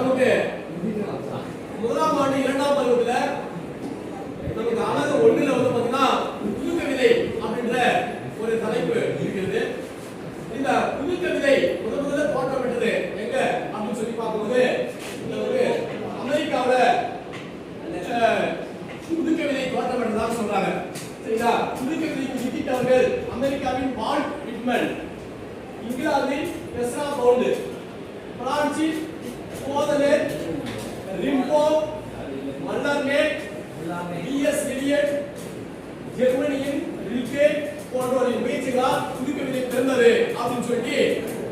நமக்கு முதலாம் ஆண்டு இரண்டாம் பருவத்துல நமக்கு அழகு ஒண்ணுல வந்து பாத்தீங்கன்னா புது கவிதை அப்படின்ற ஒரு தலைப்பு இருக்கிறது. இந்த புது கவிதை முதல்ல தோற்றப்பட்டது எங்க அப்படின்னு சொல்லி பார்க்கும்போது இந்த ஒரு அமெரிக்காவில புது கவிதை தோற்றப்பட்டதா சொல்றாங்க. சரிங்களா? புது கவிதைக்கு வித்திட்டவர்கள் அமெரிக்காவின் வால்ட் விட்மன், இங்கிலாந்தின் எஸ்ரா பவுண்ட், பிரான்சில் போதலர், ரிம்போ, மல்லர்மேட், பிஎஸ் எலியட், ஜெர்மனியின் ரில்கே போன்றோரின் முயற்சிகளால் புது கவிதை பிறந்தது அப்படின்னு சொல்லி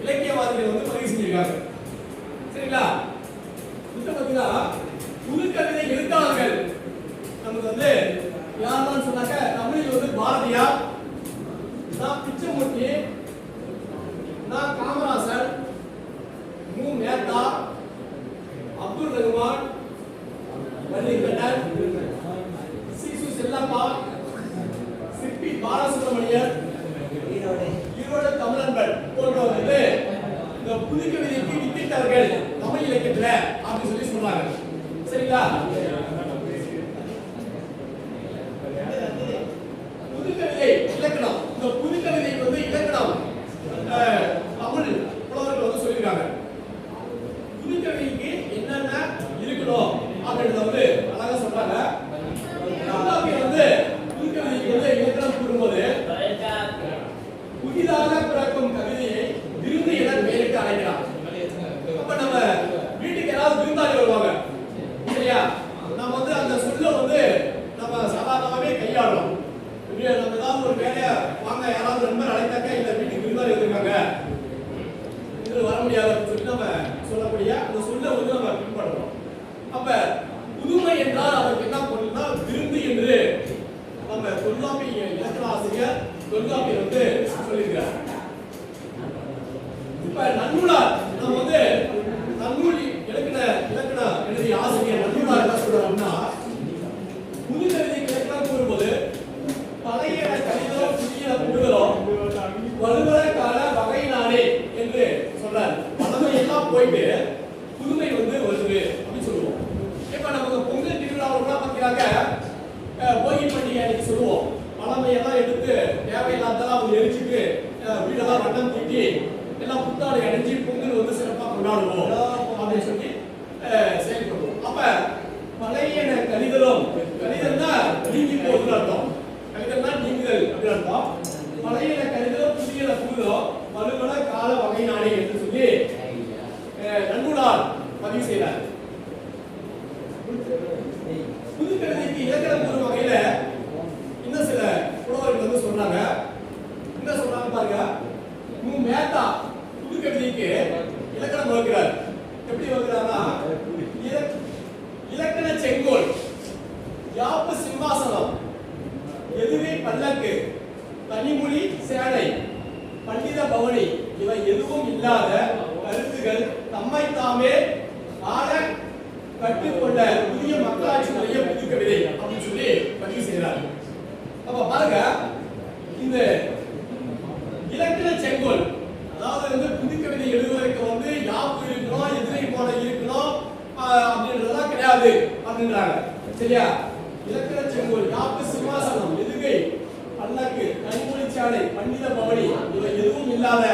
இலக்கியவாதிகள் வந்து பதிவு செஞ்சிருக்காங்க. சரிங்களா? இது பார்த்தீங்கன்னா புது கவிதை எழுத்தாளர்கள் நமக்கு வந்து யாருன்னு சொன்னாக்க தமிழில் வந்து பாரதியார், நான் பிச்சைமூர்த்தி, நான் காமராசர், மு மேத்தா, அப்துல் ரஹ்மான், வள்ளிக்கண்ணன், சிசு செல்லப்பா, சிப்பி பாலசுப்ரமணியன், ஈரோடு தமிழன்பன் போன்றவர்கள் இந்த புது கவிதைக்கு வித்திட்டவர்கள் தமிழ் இலக்கியத்துல அப்படின்னு சொல்லி சொல்றாங்க. சரிங்களா? புது கவிதை இலக்கணம், இந்த புது கவிதைக்கு வந்து இலக்கணம் தமிழ் புலவர்கள் வந்து சொல்லியிருக்காங்க. புது கவிதைக்கு என்னென்ன இருக்கணும் அப்படின்றத வந்து அழகா சொல்றாங்க. தொல்காப்பியர் வந்து புது கவிதைக்கு வந்து இலக்கணம் கூறும்போது புதிதாக பிறக்கும் கவிதையை விருந்து என பெயரிட்டு அழைக்கிறார். அப்ப நம்ம வீட்டுக்கு யாராவது விருந்தாளி வருவாங்க இல்லையா, நம்ம வந்து அந்த சொல்ல வந்து நம்ம சாதாரணமாவே கையாளுறோம். நம்ம ஏதாவது ஒரு வேலையை வாங்க யாராவது நண்பர் அழைத்தாக்க இந்த வீட்டுக்கு விருந்தாளி இருக்காங்க இது வர முடியாது சொல்லி நம்ம சொல்லக்கூடிய அந்த சொல்ல வந்து நம்ம பின்பற்றுறோம். அப்ப புதுமை என்றால் அதற்கு என்ன பொருள்னா விருந்து என்று நம்ம தொல்காப்பிய இலக்கண ஆசிரியர் தொல்காப்பியர் வந்து சொல்லியிருக்கிறார். இப்ப நன்னூலார் நம்ம வந்து நன்னூல் இலக்கண எழுதிய ஆசிரியர் நன்னூலார் என்ன சொல்றாருன்னா புது கவிதைக்கு இலக்கணம் கூறும்போது பழைய கவிதோ புதிய புதுகளோ வலுவர கால வகையினாலே என்று சொல்றாரு. பழமை எல்லாம் போயிட்டு புதுமை வந்து வருது அப்படின்னு சொல்லுவோம். இப்ப நமக்கு பொங்கல் திருவிழாவெல்லாம் பார்த்தீங்கன்னாக்க போகி பண்டிகை அன்னைக்கு சொல்லுவோம். பழமை எல்லாம் எடுத்து தேவையில்லாதெல்லாம் அவங்க எரிச்சுட்டு வீடெல்லாம் வட்டம் தூக்கி எல்லாம் புத்தாடை அடைஞ்சு பொங்கல் வந்து சிறப்பாக கொண்டாடுவோம் அப்படின்னு சொல்லி செயல்படுவோம். அப்ப பழைய கழிதலும், கழிதல்னா நீங்கி போகுதுன்னு அர்த்தம், கழிதல்னா நீங்குதல் அப்படின்னு அர்த்தம். பழைய கழிதலும் புதிய புதுதலும் வலுவல கால வகையினாலே என்று சொல்லி நன்னூலார் பதிவு செய்தார். புது கவிதைக்கு இலக்கணம் கூறும் வகையில இன்னும் சில புலவர்கள் வந்து சொல்றாங்க. என்ன சொல்றாங்க பாருங்க. மு மேத்தா புது கவிதைக்கு இலக்கணம் வகுக்கிறார். எப்படி வகுக்கிறார்னா இலக்கண செங்கோல், யாப்பு சிம்மாசனம், எதுவே பல்லக்கு, தனிமொழி சேனை, பண்டித பவனி இவை எதுவும் இல்லாத கருத்துகள் தம்மை தாமே ஆள கற்றுக்கொண்ட புதிய மக்களாட்சி முறைய புது கவிதை அப்படின்னு சொல்லி பதிவு செய்கிறார். அப்ப பாருங்க, இந்த இலக்கண செங்கோல் அதாவது வந்து புது கவிதை எழுதுவதற்கு வந்து யாப்பு இருக்கணும், எதிரை போல இருக்கணும் அப்படின்றதெல்லாம் கிடையாது அப்படின்றாங்க. சரியா? இலக்கண செங்கோல், யாப்பு சிம்மாசனம், எதுகை பல்லக்கு, கனிமொழி சாலை, பண்டித பவனி இவை எதுவும் இல்லாத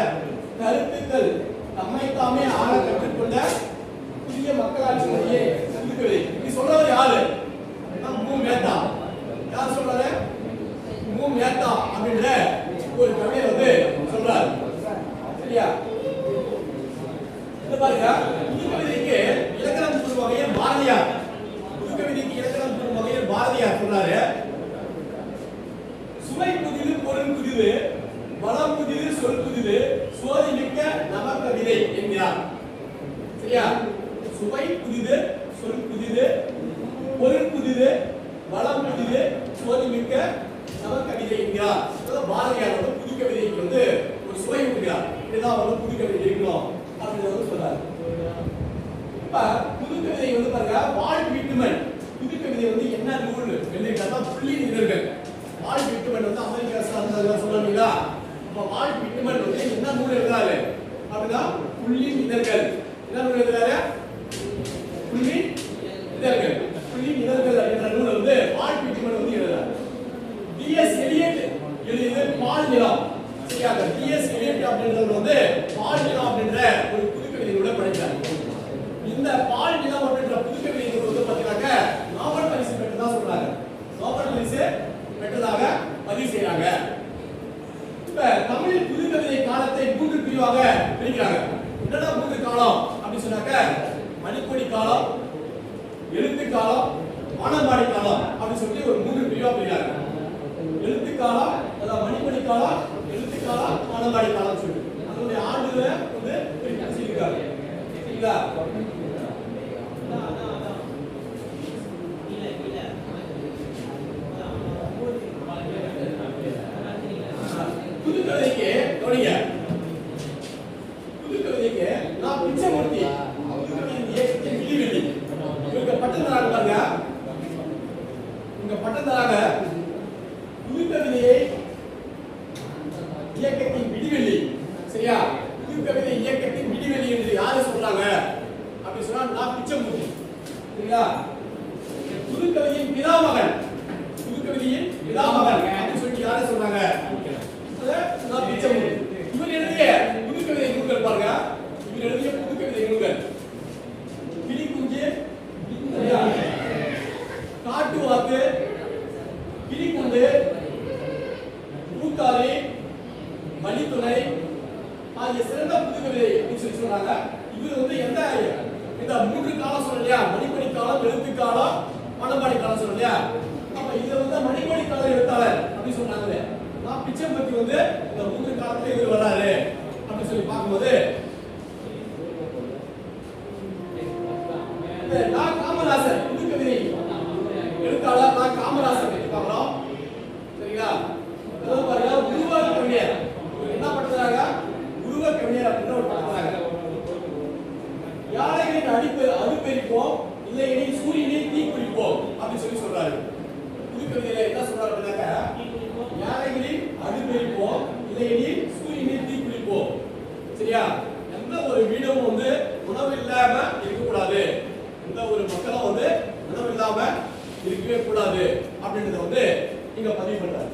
கருத்துக்கள் தம்மை தாமே ஆள கற்றுக்கொண்ட புதிய மக்களாட்சி முறையே புது கவிதை. இப்படி சொல்றது யாரு? மு மேத்தா. யார் சொல்றாரு? மு மேத்தா அப்படின்ற ஒரு கவிஞர் வந்து சொல்றாரு. சரியா? இது பாருங்க, புது கவிதைக்கு இலக்கணம் கூறும் வகையில் பாரதியார், புது கவிதைக்கு இலக்கணம் கூறும் வகையில் பாரதியார் சொல்றாரு. சுவை புதிது, பொருள் புதிது, வளம் புதிது, சொல் புதிது, சோதி மிக்க நவ கவிதை என்கிறார். சரியா? சுவை புதிது, சொல் புதிது, பொருள் புதிது, வளம் புதிது, சோதி மிக்க நவ கவிதை என்கிறார். பாரதியார் வந்து புது கவிதைக்கு வந்து ஒரு சுவை கொடுக்கிறார். இதுதான் வந்து புது கவிதை இருக்கணும் அப்படின்னு சொல்றாரு. இப்ப புது கவிதை வந்து பாருங்க, வால்ட் விட்மன் புது கவிதை வந்து என்ன நூல் எழுதிட்டாருன்னா புள்ளி நிழல்கள். வால்ட் விட்மன் வந்து அமெரிக்கா சார்ந்ததா சொல்றாங்களா? அப்ப வால்ட் விட்மன் வந்து என்ன நூல் எழுதுறாரு அப்படின்னா புள்ளி நிழல்கள். என்ன நூல் எழுதுறாரு? புள்ளி இதழ்கள் அப்படின்ற நூல் வந்து பால் பிட்மன் வந்து எழுதுறாரு. டிஎஸ் எலியட் எழுதியது பால் நிலம். சரியா? டிஎஸ் எலியட் அப்படின்றவர் வந்து பால் நிலம் அப்படின்ற ஒரு புதுக்கவிதை நூலை படைச்சார். இந்த பால் நிலம் அப்படின்ற புதுக்கவிதை நூல் வந்து பாத்தீங்கன்னாக்க நோபல் பரிசு பெற்றதா சொல்றாங்க. நோபல் பரிசு பெற்றதாக பதிவு செய்யறாங்க. இப்ப தமிழ் புதுக்கவிதை காலத்தை 3 பிரிவாக பிரிக்கிறாங்க. என்னடா 3 காலம் அப்படி சொன்னாக்க மணிக்கொடி காலம், எழுத்து காலம், வானம்பாடி காலம் அப்படி சொல்லி ஒரு 3 பிரிவா பிரிக்கிறாங்க. எழுத்து காலம், அதாவது மணிக்கொடி காலம், எழுத்து காலம், வானம்பாடி காலம் சொல்லி அதனுடைய ஆண்டுகளை வந்து பிரிச்சு இருக்காங்க. சரிங்களா? புதுக்கவிதைக்கு தொடங்க. புதுக்கவிதைக்கு நான் பிச்சைமூர்த்தி இயக்கத்தின் விடிவெள்ளி இவங்க பட்டம் தராங்க பாருங்க. இவங்க பட்டம் தராங்க. புதுக்கவிதையை இயக்கத்தின் விடிவெள்ளி. சரியா? புதுக்கவிதை இயக்கத்தின் விடிவெள்ளி என்று யாரு சொல்றாங்க அப்படி சொன்னா நான் பிச்சைமூர்த்தி. சரிங்களா? புதுக்கவிதையின் பிதாமகன், புதுக்கவிதையின் பிதாமகன் அப்படி சொல்லி யாரு சொல்றாங்க? நான் பிச்சைமூர்த்தி. இவர் எழுதிய புதுக்கவிதை நூல்கள் பாருங்க. இவர் எழுதிய புதுக்கவிதை நூல்கள் கிளிக்குஞ்சு, காட்டுவாக்கு, கிளிக்குண்டு, பூத்தாரி, வழித்துணை ஆகிய சிறந்த புதுக்கவிதை அப்படின்னு சொல்றாங்க. இவர் வந்து எந்த இந்த 3 காலம் சொல்ற இல்லையா? மணிக்கொடி காலம், எழுத்து காலம், வானம்பாடி காலம் சொல்ற இல்லையா? அப்ப இதுல வந்து மணிக்கொடி கால எழுத்தாளர் அப்படின்னு சொன்னாங்க. நான் பிச்சைமூர்த்தி வந்து இந்த 3 காலத்துல இவர் வராரு அப்படின்னு சொல்லி பார்க்கும்போது நான் காமராசர் புதுக்கவிதை எழுத்தாளர் நான் காமராசர் பற்றி பார்க்கிறோம். சரிங்களா? அதாவது பாருங்க, உருவ கவிஞர் என்ன பண்றாங்க? உருவ கவிஞர் அப்படின்னு ஒரு பண்றாங்க. யானைகளின் அடுப்பெரிப்போம், இல்லையெனில் சூரியனை தீ குறிப்போம் அப்படின்னு சொல்லி சொல்றாரு. புதுக்கவிதையில என்ன சொல்றாரு அப்படின்னாக்க யானைகளின் அடுப்பெரிப்போம், இல்லையெனில் சூரியனை தீ குறிப்போம். சரியா? எந்த ஒரு வீடும் வந்து உணவு இல்லாம இருக்கக்கூடாது, எந்த ஒரு மக்களும் வந்து உணவு இல்லாம இருக்கவே கூடாது அப்படின்றத வந்து இங்க பதிவு பண்றாரு.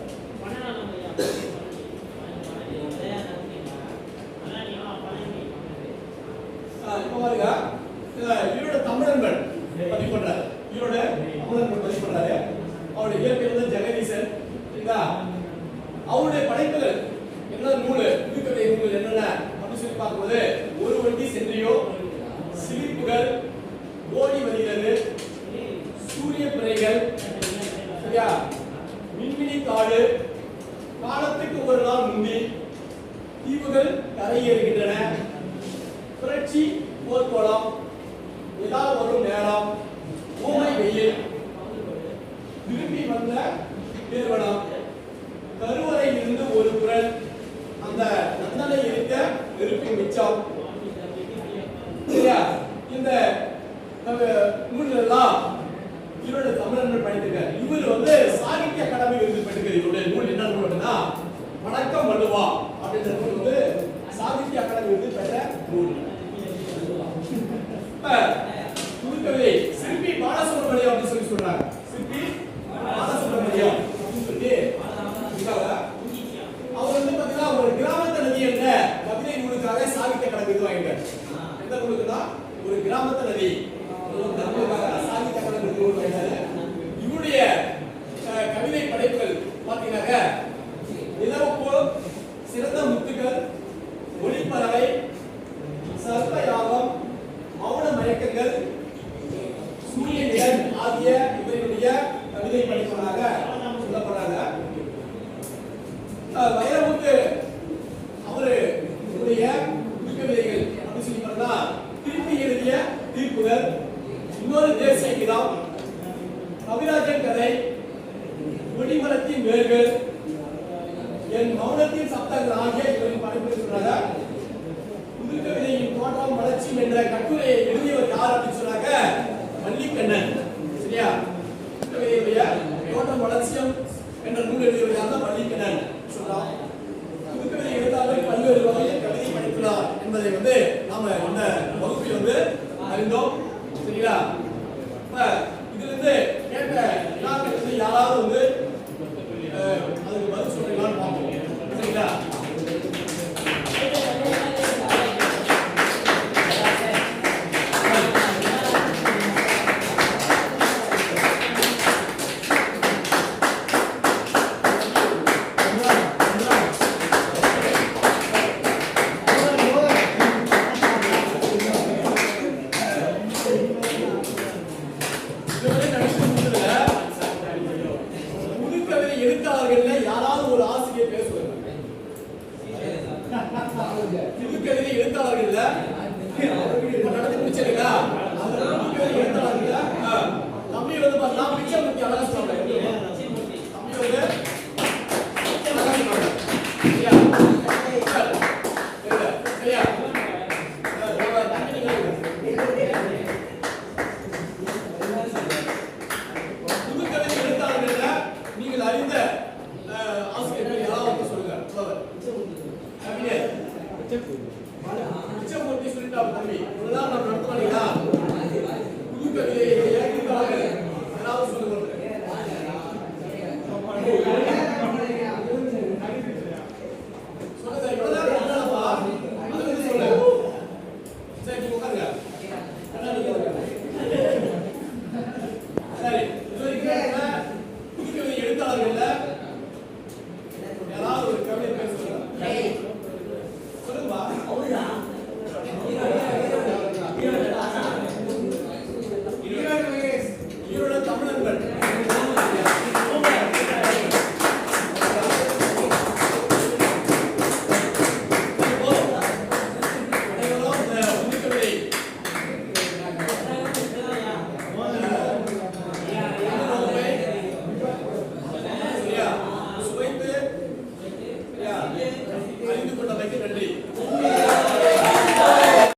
இப்ப பாருங்க, ஈரோட தமிழன்பன் பதிவு பண்றாரு. ஈரோட தமிழன்பன் பதிவு பண்றாரு. அவருடைய இயற்கை வந்து ஜெகதீசன். சரிங்களா? அவருடைய படைப்புகள் என்ன நூல், புதுக்கவிதை நூல் என்னென்ன அப்படின்னு சொல்லி பார்க்கும்போது ஒரு வண்டி சென்றியோ, சிரிப்புகள், ஓடி வருகிறது, சூரிய பிறைகள், சரியா? மின்மினி காடு, காலத்துக்கு ஒரு நாள் முந்தி, தீவுகள் கரையேறுகின்றன, புரட்சி போர்க்கோளம், ஏதாவது வரும் நேரம், ஊமை வெயில், திரும்பி வந்த நிறுவனம், கருவறையில் இருந்து ஒரு குரல், அந்த நந்தனை இருக்க நெருப்பின் மிச்சம். சரியா? இந்த நூல்கள் எல்லாம் ஈரோடு தமிழர்கள் படித்திருக்காரு. இவர் வந்து சாகித்ய அகாடமி விருது பெற்றிருக்காரு. இவருடைய நூல் என்ன நூல் அப்படின்னா வணக்கம் வள்ளுவா அப்படின்ற நூல் வந்து சாகித்ய அகாடமி விருது பெற்ற நூல். புதுக்கவிதை சிற்பி பாலசுப்ரமணியம் அப்படின்னு சொல்லி சொல்றாங்க. சிற்பி பாலசுப்ரமணியம் அப்படின்னு சொல்லி அவர் வந்து பாத்தீங்கன்னா ஒரு கிராமத்து நதி என்ற கவிதை நூலுக்காக சாகித்ய அகாடமி விருது வாங்கிட்டார். எந்த நூலுக்குன்னா ஒரு கிராமத்து நதி சாகித்ய அகாடமி விருது வாங்கிட்டாரு. இவருடைய கவிதை படைப்புகள் பாத்தீங்கன்னாக்க நிலவுப்பு, சிறந்த முத்துக்கள், ஒளிப்பறவை, சர்ப்ப யாகம், மௌன மயக்கங்கள், சூரிய நிழல் ஆகிய இவருடைய கவிதை படைப்புகளாக சொல்லப்படுறாங்க. வைரமுத்து அவரு புதுக்கவிதைகள் அப்படின்னு சொல்லி பார்த்தா திருப்பி எழுதிய தீர்ப்புகள், இன்னொரு தேசிய கீதம், கவிராஜன் கதை, கொடிமரத்தின் வேர்கள், என் மௌனத்தின் சப்தங்கள் ஆகிய இவரின் படைப்புகள் சொல்றாங்க. புதுக்கவிதையின் தோற்றம் வளர்ச்சி என்ற கட்டுரையை எழுதியவர் யார் அப்படின்னு சொன்னாங்க? வள்ளிக்கண்ணன். சரியா? புதுக்கவிதையுடைய தோற்றம் வளர்ச்சியம் என்ற நூல் எழுதியவர் யார் தான்? வள்ளிக்கண்ணன் சொல்றான். புதுக்கவிதை எழுத்தாளர் பல்வேறு வகையில் கவிதை படைக்கிறார் என்பதை வந்து நாம இந்த வகுப்பில் வந்து அறிந்தோம். சரிங்களா? இப்ப இதுல இருந்து கேட்ட வினாக்கள் வந்து யாராவது வந்து அதுக்கு பதில் சொல்றீங்களான்னு பார்ப்போம். சரிங்களா? இதுவரை நடந்து முடிஞ்சதுல புதுக்கவிதை எழுத்தாளர்கள்ல யாராவது ஒரு ஆசிரியர் பேசுவாங்க. புதுக்கவிதை எழுத்தாளர்கள்ல நடந்து முடிச்சதுங்களா? புதுக்கவிதை எழுத்தாளர்கள்ல தம்பி வந்து பார்த்தா பிச்சைமூர்த்தி அழகா சொல்றாங்க. தம்பி வந்து அழகா சொல்றாங்க. சரியா? சரியா? புதுக்கவிதை எழுத்தாளர்கள்ல நீங்கள் அறிந்த ஆசிரியர்கள் யாராவது சொல்லுங்க. கவிஞர் பிச்சைமூர்த்தி சொல்லிட்டாங்க. தம்பி இவ்வளவுதான் நம்ம நடத்தலாம் இல்லையா? புதுக்கவிதை எழுத்தாளர்கள் யாராவது சொல்லுங்க.